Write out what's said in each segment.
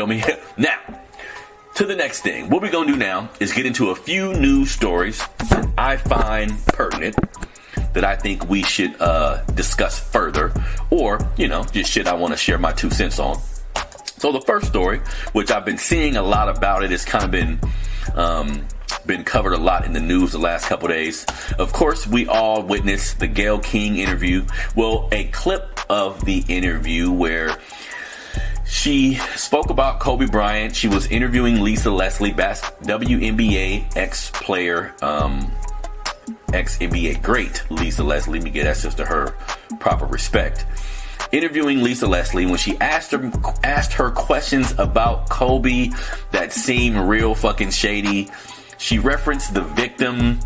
me? Now, to the next thing. What we're going to do now is get into a few news stories that I find pertinent, that I think we should discuss further, or, just shit I want to share my 2 cents on. So the first story, which I've been seeing a lot about it, it's kind of been covered a lot in the news the last couple days. Of course, we all witnessed the Gayle King interview. Well, a clip of the interview where she spoke about Kobe Bryant. She was interviewing Lisa Leslie, WNBA ex-player, ex-NBA great Lisa Leslie. Let me get that sister her proper respect. Interviewing Lisa Leslie when she asked her questions about Kobe that seemed real fucking shady. She referenced the victim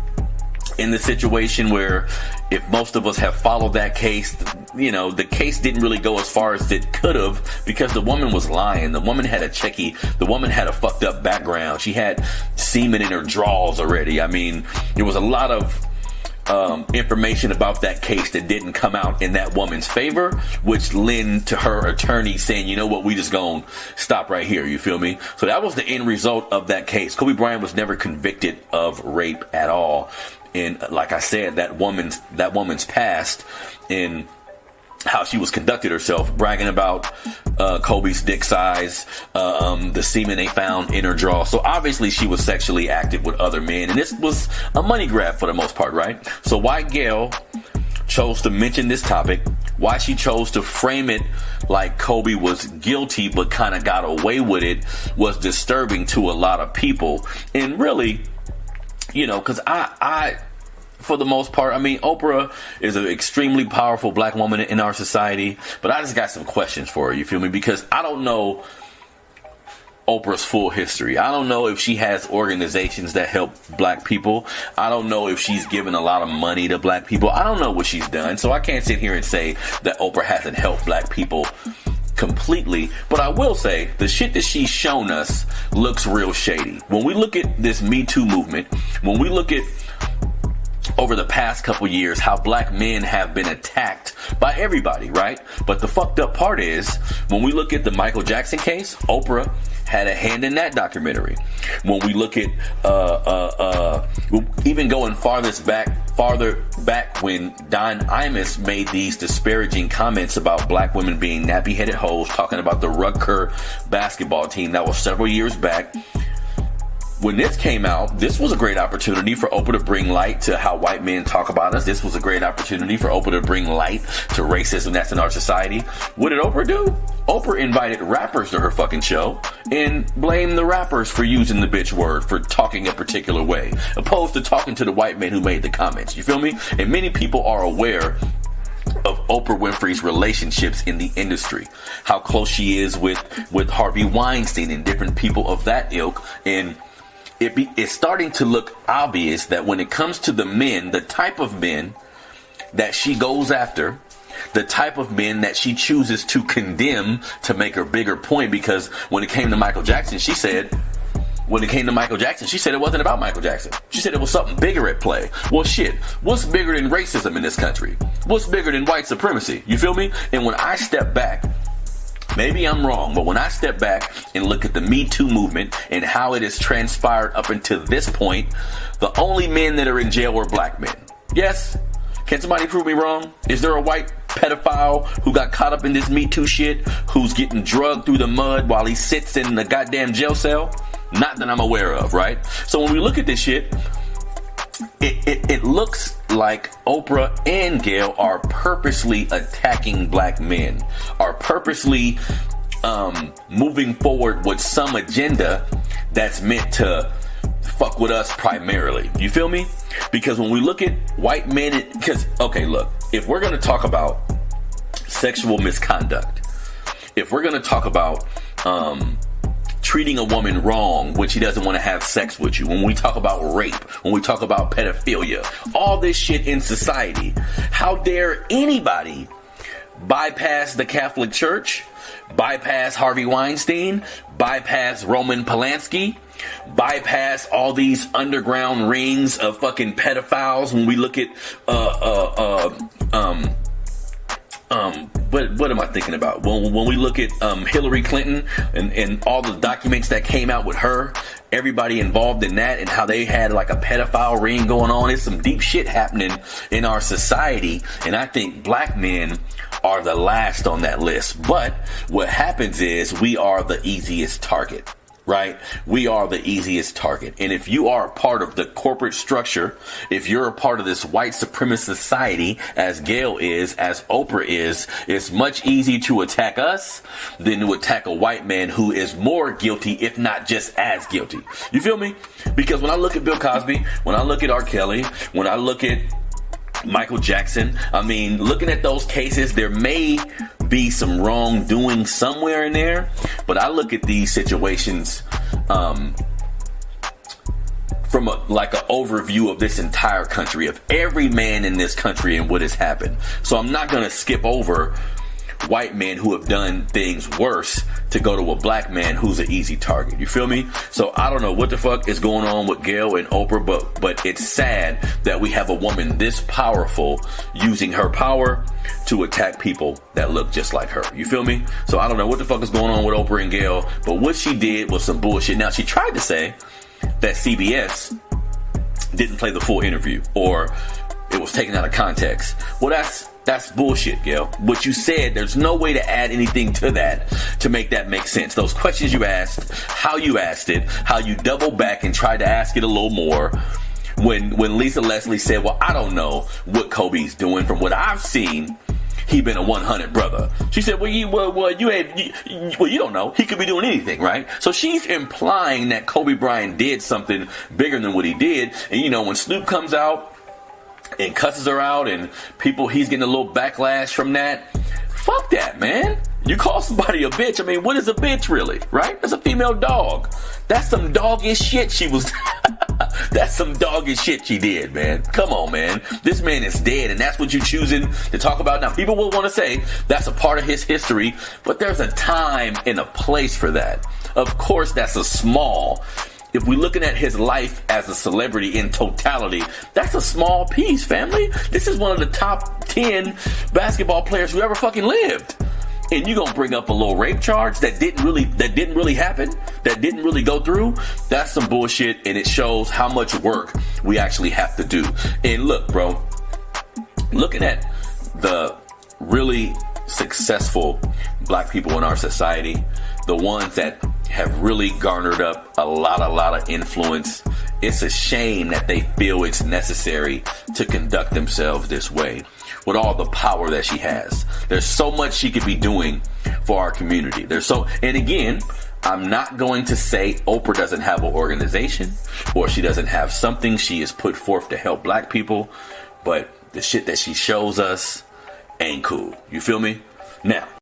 in the situation where, if most of us have followed that case, the case didn't really go as far as it could have, because the woman was lying. The woman had the woman had a fucked up background. She had semen in her drawers already. I mean, there was a lot of information about that case that didn't come out in that woman's favor, which led to her attorney saying, you know what, we just gonna stop right here. You feel me? So that was the end result of that case. Kobe Bryant was never convicted of rape at all. And like I said, that woman's past and how she was conducted herself, bragging about Kobe's dick size, the semen they found in her drawer. So obviously she was sexually active with other men, and this was a money grab for the most part, right? So why Gayle chose to mention this topic, why she chose to frame it like Kobe was guilty but kind of got away with it, was disturbing to a lot of people. And really, because I for the most part, I mean, Oprah is an extremely powerful black woman in our society, but I just got some questions for her, you feel me? Because I don't know Oprah's full history. I don't know if she has organizations that help black people. I don't know if she's given a lot of money to black people. I don't know what she's done, so I can't sit here and say that Oprah hasn't helped black people completely. But I will say the shit that she's shown us looks real shady. When we look at this Me Too movement, when we look at over the past couple years how black men have been attacked by everybody, right? But the fucked up part is, when we look at the Michael Jackson case, Oprah had a hand in that documentary. When we look at even going farther back when Don Imus made these disparaging comments about black women being nappy-headed hoes, talking about the Rutgers basketball team. That was several years back. When this came out, this was a great opportunity for Oprah to bring light to how white men talk about us. This was a great opportunity for Oprah to bring light to racism that's in our society. What did Oprah do? Oprah invited rappers to her fucking show and blamed the rappers for using the bitch word, for talking a particular way, opposed to talking to the white man who made the comments. You feel me? And many people are aware of Oprah Winfrey's relationships in the industry, how close she is with Harvey Weinstein and different people of that ilk. And it's starting to look obvious that when it comes to the men, the type of men that she goes after, the type of men that she chooses to condemn to make her bigger point, because when it came to Michael Jackson, she said it wasn't about Michael Jackson. She said it was something bigger at play. Well, shit, what's bigger than racism in this country? What's bigger than white supremacy? You feel me? And when I step back, maybe I'm wrong, but when I step back and look at the Me Too movement and how it has transpired up until this point, the only men that are in jail are black men. Yes? Can somebody prove me wrong? Is there a white pedophile who got caught up in this Me Too shit, who's getting drugged through the mud while he sits in the goddamn jail cell? Not that I'm aware of, right? So when we look at this shit, it looks like Oprah and Gayle are purposely attacking black men, are purposely moving forward with some agenda that's meant to fuck with us primarily. You feel me? Because when we look at white men, if we're going to talk about sexual misconduct, if we're going to talk about treating a woman wrong when she doesn't want to have sex with you, when we talk about rape, when we talk about pedophilia, all this shit in society, how dare anybody bypass the Catholic Church, bypass Harvey Weinstein, bypass Roman Polanski, bypass all these underground rings of fucking pedophiles? When we look at what am I thinking about? When we look at Hillary Clinton and all the documents that came out with her, everybody involved in that, and how they had like a pedophile ring going on. It's some deep shit happening in our society, and I think black men are the last on that list. But what happens is we are the easiest target. Right? We are the easiest target. And if you are a part of the corporate structure, if you're a part of this white supremacist society, as Gayle is, as Oprah is, it's much easier to attack us than to attack a white man who is more guilty, if not just as guilty. You feel me? Because when I look at Bill Cosby, when I look at R. Kelly, when I look at Michael Jackson, I mean, looking at those cases, there may be some wrongdoing somewhere in there, but I look at these situations from an overview of this entire country, of every man in this country and what has happened. So I'm not going to skip over white men who have done things worse to go to a black man who's an easy target. You feel me? So I don't know what the fuck is going on with Gayle and Oprah, but it's sad that we have a woman this powerful using her power to attack people that look just like her. You feel me? So I don't know what the fuck is going on with Oprah and Gayle, but what she did was some bullshit. Now, she tried to say that CBS didn't play the full interview, or it was taken out of context. Well, that's bullshit, Gayle. What you said, there's no way to add anything to that to make that make sense. Those questions you asked, how you asked it, how you doubled back and tried to ask it a little more. When Lisa Leslie said, well, I don't know what Kobe's doing. From what I've seen, he been a 100 brother. She said, well, you don't know. He could be doing anything, right? So she's implying that Kobe Bryant did something bigger than what he did. And when Snoop comes out and cusses her out, and he's getting a little backlash from that. Fuck that, man. You call somebody a bitch. I mean, what is a bitch really, right? That's a female dog. That's some doggish shit that's some doggish shit she did, man. Come on, man. This man is dead, and that's what you're choosing to talk about now. People will want to say that's a part of his history, but there's a time and a place for that. Of course, that's a small. If we're looking at his life as a celebrity in totality, that's a small piece, family. This is one of the top 10 basketball players who ever fucking lived. And you gonna bring up a little rape charge that didn't really happen, that didn't really go through? That's some bullshit, and it shows how much work we actually have to do. And look, bro, looking at the really successful black people in our society, the ones that have really garnered up a lot of influence, it's a shame that they feel it's necessary to conduct themselves this way with all the power that she has. There's so much she could be doing for our community. And again, I'm not going to say Oprah doesn't have an organization or she doesn't have something she has put forth to help black people, but the shit that she shows us ain't cool. You feel me? Now,